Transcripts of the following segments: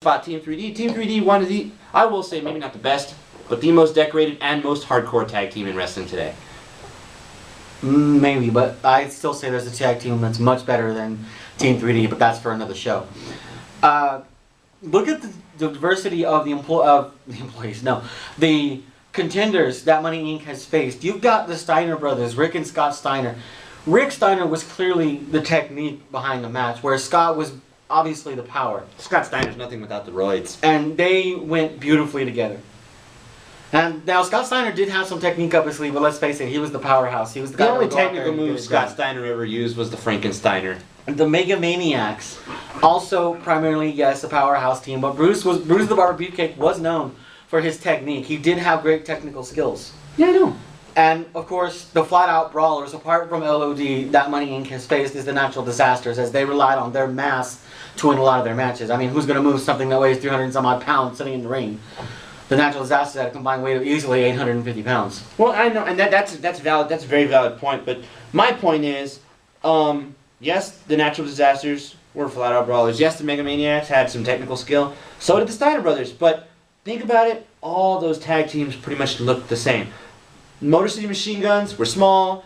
fought Team 3D. Team 3D, one of the, I will say, maybe not the best, but the most decorated and most hardcore tag team in wrestling today. Maybe, but I still say there's a tag team that's much better than Team 3D, but that's for another show. Look at the diversity of the employees. No, the contenders that Money Inc. has faced. You've got the Steiner brothers, Rick and Scott Steiner. Rick Steiner was clearly the technique behind the match, where Scott was obviously the power. Scott Steiner's nothing without the roids. And they went beautifully together. And now Scott Steiner did have some technique up his sleeve, but let's face it, he was the powerhouse. He was the guy. The only technical move Scott Steiner ever used was the Frankensteiner. The Mega Maniacs, also primarily, yes, a powerhouse team, but Bruce the Barber Beefcake was known for his technique. He did have great technical skills. Yeah, I know. And of course, the flat-out brawlers, apart from LOD, that Money Inc. has faced is the Natural Disasters, as they relied on their mass to win a lot of their matches. I mean, who's going to move something that weighs 300 and some odd pounds sitting in the ring? The Natural Disasters had a combined weight of easily 850 pounds. Well, I know, and that's valid. That's a very valid point. But my point is, yes, the Natural Disasters were flat-out brawlers. Yes, the Mega Maniacs had some technical skill. So did the Steiner brothers. But think about it, all those tag teams pretty much looked the same. Motor City Machine Guns were small.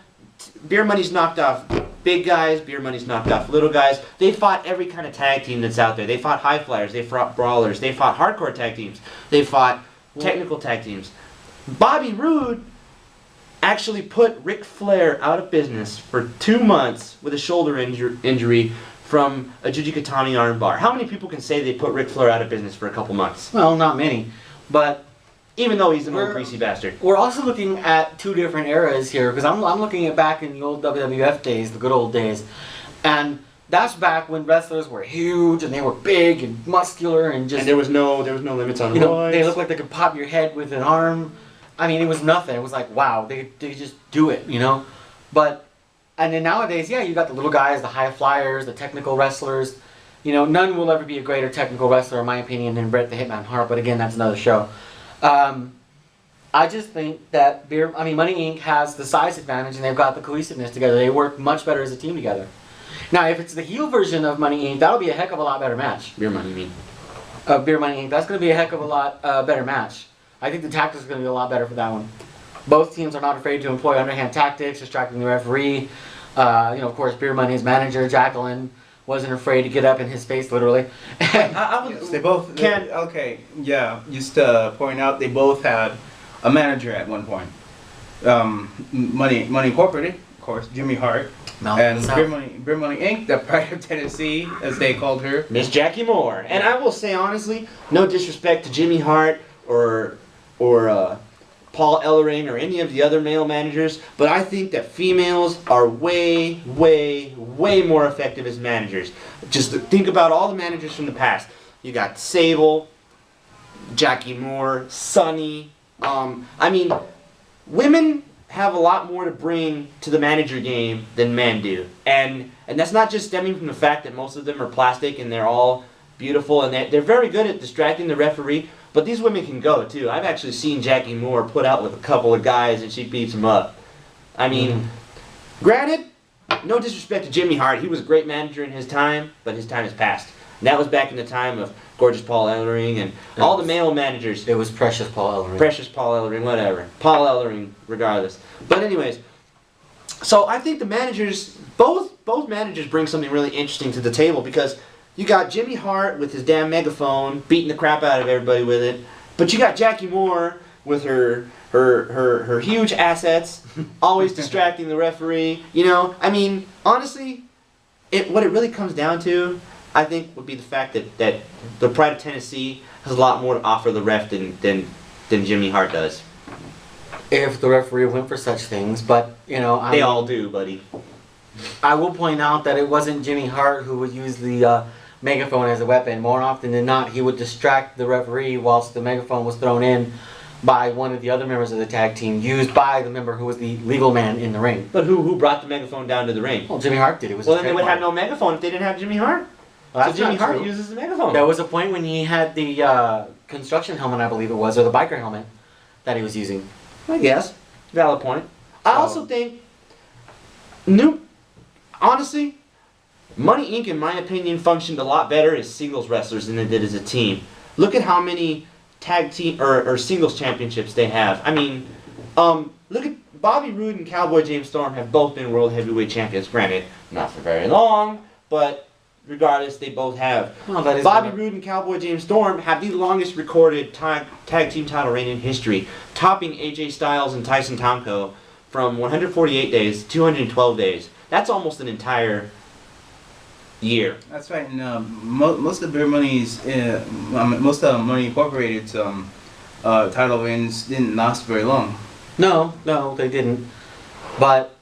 Beer Money's knocked off big guys. Beer Money's knocked off little guys. They fought every kind of tag team that's out there. They fought high flyers. They fought brawlers. They fought hardcore tag teams. They fought technical tag teams. Bobby Roode actually put Ric Flair out of business for 2 months with a shoulder injury from a Jujikatami armbar. How many people can say they put Ric Flair out of business for a couple months? Well, not many. But even though he's an old greasy bastard. We're also looking at two different eras here, because I'm looking at back in the old WWF days, the good old days. And that's back when wrestlers were huge and they were big and muscular and just... And there was no limits on they looked like they could pop your head with an arm. I mean, it was nothing. It was like, wow, they just do it, you know? But, and then nowadays, yeah, you got the little guys, the high flyers, the technical wrestlers. You know, none will ever be a greater technical wrestler, in my opinion, than Bret the Hitman Hart, but again, that's another show. I just think that Money Inc. has the size advantage and they've got the cohesiveness together. They work much better as a team together. Now, if it's the heel version of Money Inc., that'll be a heck of a lot better match. Beer Money, you mean? Beer Money Inc., that's going to be a heck of a lot better match. I think the tactics are going to be a lot better for that one. Both teams are not afraid to employ underhand tactics, distracting the referee. Of course, Beer Money's manager, Jacqueline, wasn't afraid to get up in his face, literally. Yes, they both can. Okay, yeah. Just to point out, they both had a manager at one point. Money Incorporated, of course, Jimmy Hart, and Beer Money Inc., the Pride of Tennessee, as they called her, Miss Jackie Moore. And I will say honestly, no disrespect to Jimmy Hart or Paul Ellering or any of the other male managers, but I think that females are way, way, way more effective as managers. Just think about all the managers from the past. You got Sable, Jackie Moore, Sunny. I mean, women have a lot more to bring to the manager game than men do. And that's not just stemming from the fact that most of them are plastic and they're all beautiful and they're very good at distracting the referee. But these women can go too. I've actually seen Jackie Moore put out with a couple of guys and she beats them up. I mean, granted, no disrespect to Jimmy Hart. He was a great manager in his time, but his time has passed. And that was back in the time of gorgeous Paul Ellering and all the male managers. It was precious Paul Ellering. Precious Paul Ellering, whatever. Paul Ellering, regardless. But anyways, so I think the managers, both managers bring something really interesting to the table because you got Jimmy Hart with his damn megaphone, beating the crap out of everybody with it. But you got Jackie Moore with her huge assets, always distracting the referee. You know, I mean, honestly, what it really comes down to, I think, would be the fact that the Pride of Tennessee has a lot more to offer the ref than Jimmy Hart does. If the referee went for such things, but, you know... They all do, buddy. I will point out that it wasn't Jimmy Hart who would use the megaphone as a weapon. More often than not, he would distract the referee whilst the megaphone was thrown in by one of the other members of the tag team, used by the member who was the legal man in the ring. But who brought the megaphone down to the ring? Well, Jimmy Hart did. It was well, then they would have no megaphone if they didn't have Jimmy Hart. Well, so Jimmy Hart uses the megaphone. There was a point when he had the construction helmet, I believe it was, or the biker helmet that he was using. I guess. Valid point. I also think, honestly, Money Inc., in my opinion, functioned a lot better as singles wrestlers than they did as a team. Look at how many tag team or singles championships they have. I mean, look at Bobby Roode and Cowboy James Storm have both been world heavyweight champions. Granted, not for very long, but regardless, they both have. Well, that is Bobby Roode and Cowboy James Storm have the longest recorded tag team title reign in history, topping AJ Styles and Tyson Tomko from 148 days to 212 days. That's almost an entire year. That's right. And most of Beer Money's, most of Money Incorporated's title reigns didn't last very long. No, they didn't. But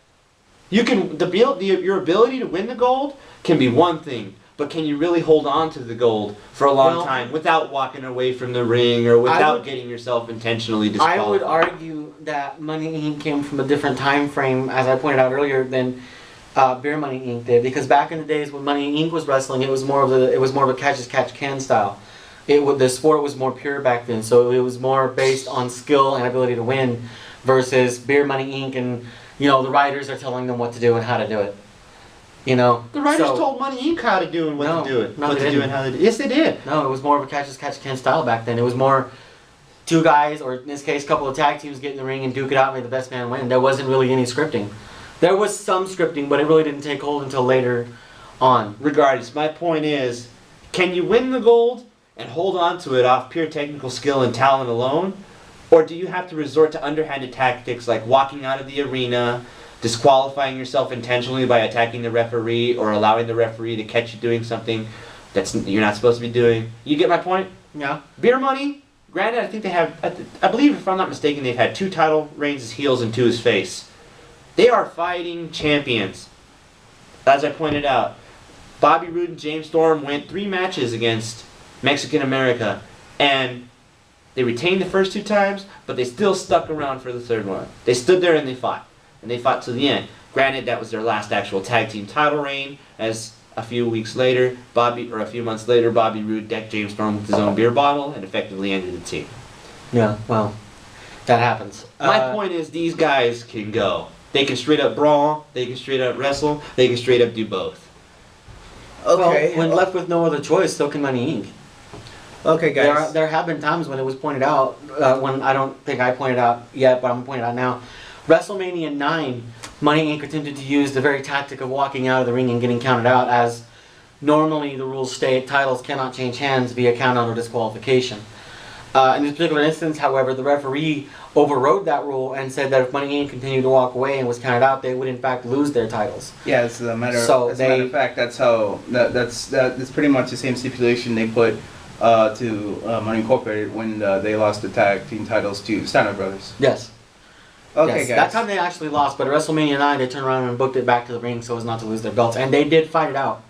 You can your ability to win the gold can be one thing, but can you really hold on to the gold for a long time without walking away from the ring or without getting yourself intentionally disqualified? I would argue that Money Inc. came from a different time frame, as I pointed out earlier, than Beer Money Inc. did. Because back in the days when Money Inc. was wrestling, it was more of a catch as catch can style. The sport was more pure back then, so it was more based on skill and ability to win, versus Beer Money Inc. and the writers are telling them what to do and how to do it. The writers told Money Inc. how to do and what to do it. And how to do it. Yes, they did. No, it was more of a catch as catch can style back then. It was more two guys, or in this case, a couple of tag teams get in the ring and duke it out and make the best man win. There wasn't really any scripting. There was some scripting, but it really didn't take hold until later on. Regardless, my point is, can you win the gold and hold on to it off pure technical skill and talent alone? Or do you have to resort to underhanded tactics like walking out of the arena, disqualifying yourself intentionally by attacking the referee, or allowing the referee to catch you doing something you're not supposed to be doing? You get my point? Yeah. Beer Money, granted, I think they have, I believe if I'm not mistaken, they've had 2 title reigns as heels and 2 as face. They are fighting champions. As I pointed out, Bobby Roode and James Storm went 3 matches against Mexican America, and they retained the first 2 times, but they still stuck around for the 3rd one. They stood there and they fought to the end. Granted, that was their last actual tag team title reign, as a few months later, Bobby Roode decked James Storm with his own beer bottle and effectively ended the team. Yeah, well, that happens. My point is, these guys can go. They can straight up brawl, they can straight up wrestle, they can straight up do both. Okay. Well, when left with no other choice, so can Money Inc. Okay, guys. There have been times when it was pointed out, when I don't think I pointed out yet, but I'm pointing out now. WrestleMania 9, Money Inc. attempted to use the very tactic of walking out of the ring and getting counted out, as normally the rules state titles cannot change hands via count-out or disqualification. In this particular instance, however, the referee overrode that rule and said that if Money Inc. continued to walk away and was counted out, they would in fact lose their titles. Yeah, as a matter of fact, that's pretty much the same stipulation they put to Money Incorporated when they lost the tag team titles to Steiner Brothers. Yes. Okay, yes. guys. That time they actually lost, but at WrestleMania 9 they turned around and booked it back to the ring so as not to lose their belts, and they did fight it out.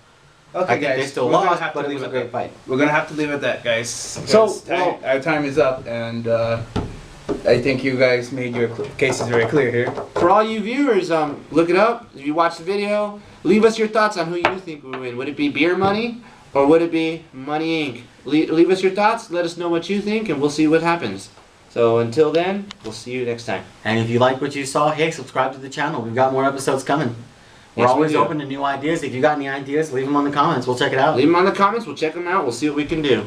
Okay, I think guys. they still lost, but it was a great fight. We're gonna have to leave it at that, guys. So, our time is up, and I think you guys made your cases very clear here. For all you viewers, look it up. If you watch the video, leave us your thoughts on who you think will win. Would it be Beer Money or would it be Money Inc.? Leave us your thoughts. Let us know what you think, and we'll see what happens. So until then, we'll see you next time. And if you like what you saw, hey, subscribe to the channel. We've got more episodes coming. We're always open to new ideas. If you got any ideas, leave them on the comments. We'll check it out. Leave them on the comments. We'll check them out. We'll see what we can do.